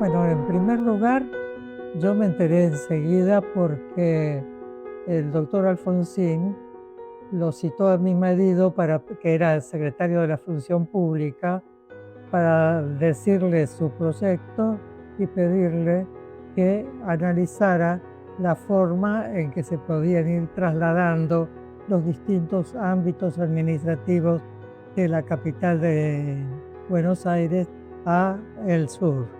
Bueno, en primer lugar, yo me enteré enseguida porque el doctor Alfonsín lo citó a mi marido, que era el secretario de la Función Pública, para decirle su proyecto y pedirle que analizara la forma en que se podían ir trasladando los distintos ámbitos administrativos de la capital de Buenos Aires a el sur.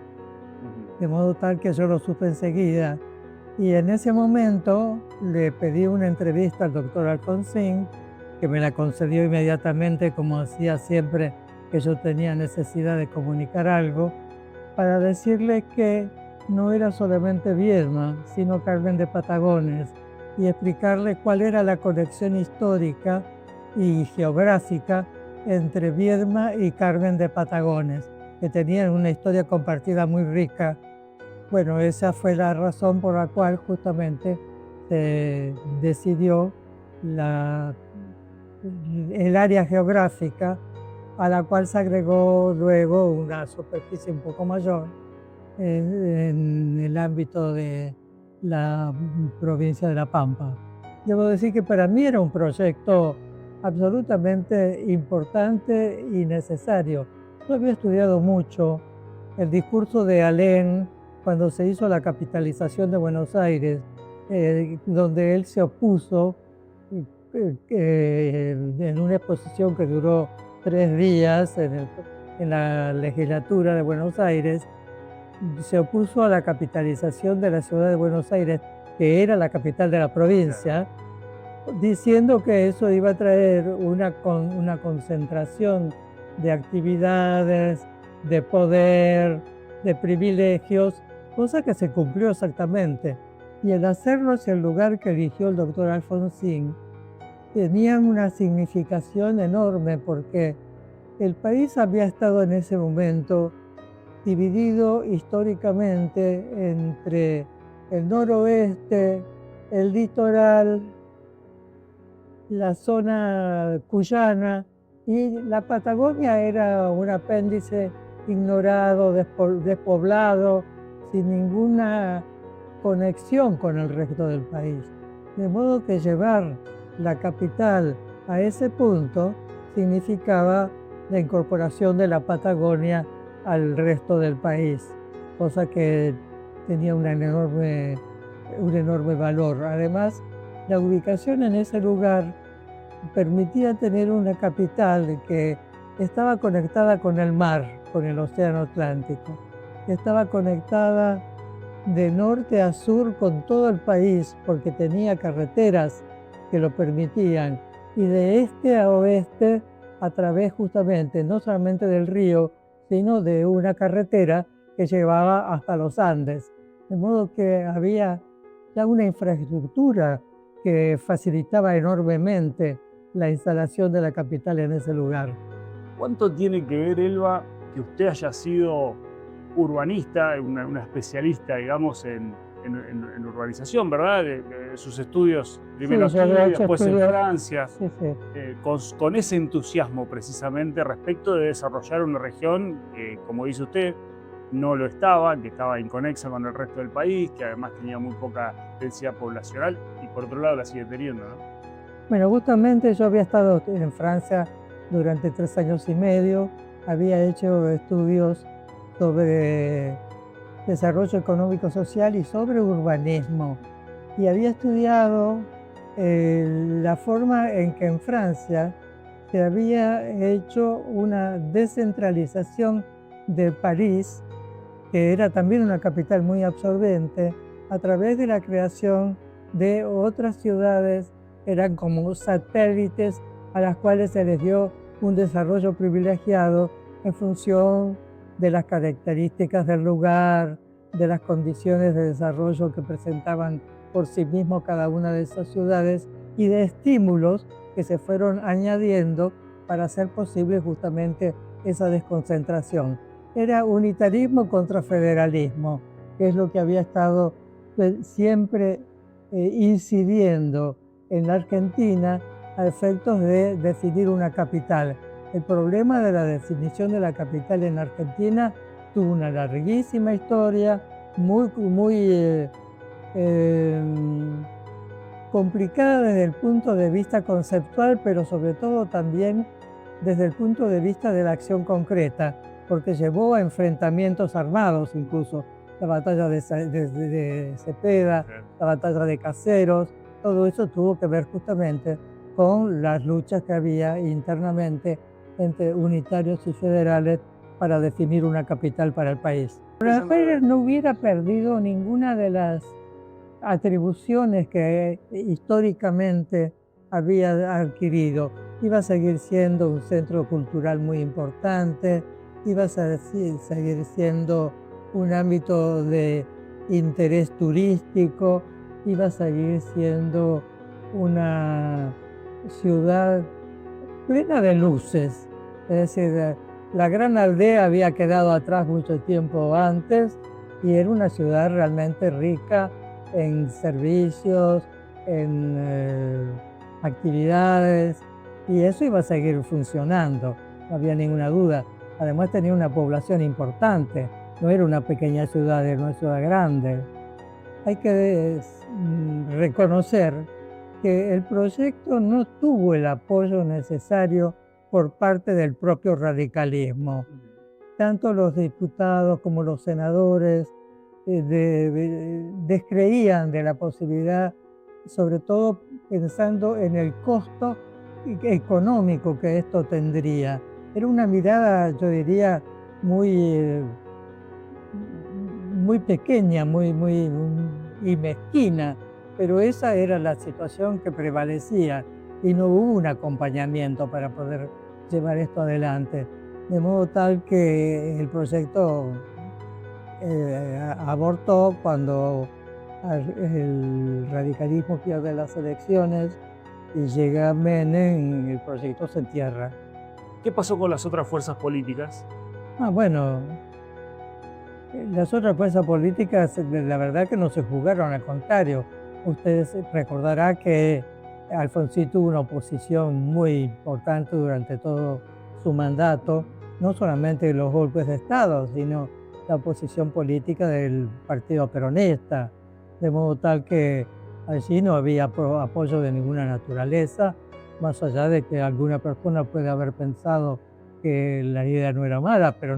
De modo tal que yo lo supe enseguida. Y en ese momento le pedí una entrevista al doctor Alfonsín, que me la concedió inmediatamente, como hacía siempre que yo tenía necesidad de comunicar algo, para decirle que no era solamente Viedma, sino Carmen de Patagones, y explicarle cuál era la conexión histórica y geográfica entre Viedma y Carmen de Patagones, que tenían una historia compartida muy rica. Bueno, esa fue la razón por la cual justamente se decidió el área geográfica, a la cual se agregó luego una superficie un poco mayor en el ámbito de la provincia de La Pampa. Debo decir que para mí era un proyecto absolutamente importante y necesario. Yo había estudiado mucho el discurso de Alem cuando se hizo la capitalización de Buenos Aires, donde él se opuso en una exposición que duró 3 días en la legislatura de Buenos Aires. Se opuso a la capitalización de la ciudad de Buenos Aires, que era la capital de la provincia, diciendo que eso iba a traer una concentración de actividades, de poder, de privilegios, cosa que se cumplió exactamente. Y el hacerlo hacia el lugar que eligió el doctor Alfonsín tenía una significación enorme, porque el país había estado en ese momento dividido históricamente entre el noroeste, el litoral, la zona cuyana, y la Patagonia era un apéndice ignorado, despoblado, sin ninguna conexión con el resto del país. De modo que llevar la capital a ese punto significaba la incorporación de la Patagonia al resto del país, cosa que tenía un enorme valor. Además, la ubicación en ese lugar permitía tener una capital que estaba conectada con el mar, con el Océano Atlántico. Estaba conectada de norte a sur con todo el país, porque tenía carreteras que lo permitían, y de este a oeste a través justamente no solamente del río, sino de una carretera que llevaba hasta los Andes. De modo que había ya una infraestructura que facilitaba enormemente la instalación de la capital en ese lugar. ¿Cuánto tiene que ver, Elba, que usted haya sido urbanista, una especialista, digamos, en urbanización, ¿verdad? De sus estudios, primero Sí, aquí, después en Francia, sí, sí. con ese entusiasmo precisamente respecto de desarrollar una región que, como dice usted, no lo estaba, que estaba inconexa con el resto del país, que además tenía muy poca densidad poblacional y por otro lado la sigue teniendo, ¿no? Bueno, justamente yo había estado en Francia durante 3 años y medio, había hecho estudios sobre desarrollo económico social y sobre urbanismo, y había estudiado la forma en que en Francia se había hecho una descentralización de París, que era también una capital muy absorbente, a través de la creación de otras ciudades que eran como satélites, a las cuales se les dio un desarrollo privilegiado en función de las características del lugar, de las condiciones de desarrollo que presentaban por sí mismo cada una de esas ciudades, y de estímulos que se fueron añadiendo para hacer posible justamente esa desconcentración. Era unitarismo contra federalismo, que es lo que había estado siempre incidiendo en la Argentina a efectos de definir una capital. El problema de la definición de la capital en Argentina tuvo una larguísima historia, muy complicada desde el punto de vista conceptual, pero sobre todo también desde el punto de vista de la acción concreta, porque llevó a enfrentamientos armados incluso. La batalla de Cepeda, la batalla de Caseros, todo eso tuvo que ver justamente con las luchas que había internamente entre unitarios y federales para definir una capital para el país. Buenos Aires no hubiera perdido ninguna de las atribuciones que históricamente había adquirido. Iba a seguir siendo un centro cultural muy importante, iba a seguir siendo un ámbito de interés turístico, iba a seguir siendo una ciudad plena de luces. Es decir, la gran aldea había quedado atrás mucho tiempo antes y era una ciudad realmente rica en servicios, en actividades, y eso iba a seguir funcionando, no había ninguna duda. Además tenía una población importante, no era una pequeña ciudad, era una ciudad grande. Hay que reconocer que el proyecto no tuvo el apoyo necesario por parte del propio radicalismo. Tanto los diputados como los senadores descreían de la posibilidad, sobre todo pensando en el costo económico que esto tendría. Era una mirada, yo diría, muy pequeña, muy y mezquina, pero esa era la situación que prevalecía y no hubo un acompañamiento para poder llevar esto adelante. De modo tal que el proyecto abortó cuando el radicalismo pierde las elecciones y llega Menem, el proyecto se entierra. ¿Qué pasó con las otras fuerzas políticas? Bueno, las otras fuerzas políticas, la verdad que no se jugaron, al contrario. Ustedes recordarán que Alfonsín tuvo una oposición muy importante durante todo su mandato, no solamente los golpes de Estado, sino la oposición política del Partido Peronista, de modo tal que allí no había apoyo de ninguna naturaleza, más allá de que alguna persona puede haber pensado que la idea no era mala, pero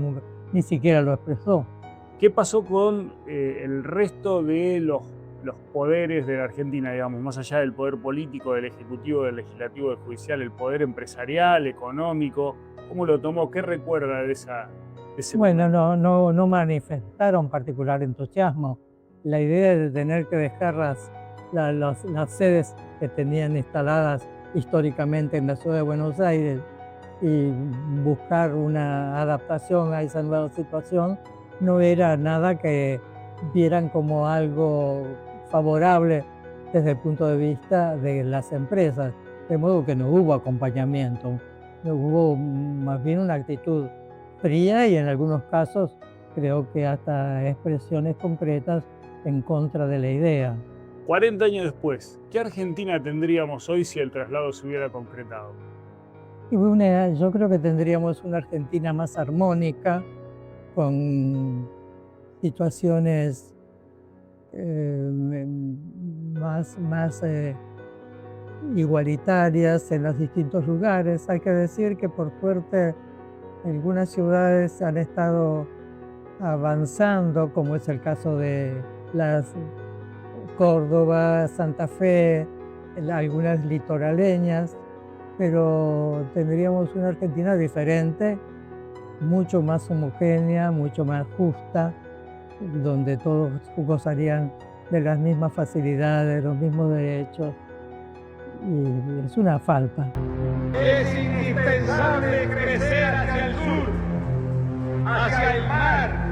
ni siquiera lo expresó. ¿Qué pasó con el resto de los poderes de la Argentina, digamos, más allá del poder político, del ejecutivo, del legislativo, del judicial, el poder empresarial, económico? ¿Cómo lo tomó? ¿Qué recuerda de ese Bueno, no manifestaron particular entusiasmo. La idea de tener que dejar las sedes que tenían instaladas históricamente en la ciudad de Buenos Aires y buscar una adaptación a esa nueva situación no era nada que vieran como algo favorable desde el punto de vista de las empresas, de modo que no hubo acompañamiento, no hubo más bien una actitud fría y en algunos casos creo que hasta expresiones concretas en contra de la idea. 40 años después, ¿qué Argentina tendríamos hoy si el traslado se hubiera concretado? Y yo creo que tendríamos una Argentina más armónica, con situaciones más igualitarias en los distintos lugares. Hay que decir que por suerte algunas ciudades han estado avanzando, como es el caso de las Córdoba, Santa Fe, algunas litoraleñas, pero tendríamos una Argentina diferente, mucho más homogénea, mucho más justa, donde todos gozarían de las mismas facilidades, los mismos derechos, y es una falta. Es indispensable crecer hacia el sur, hacia el mar,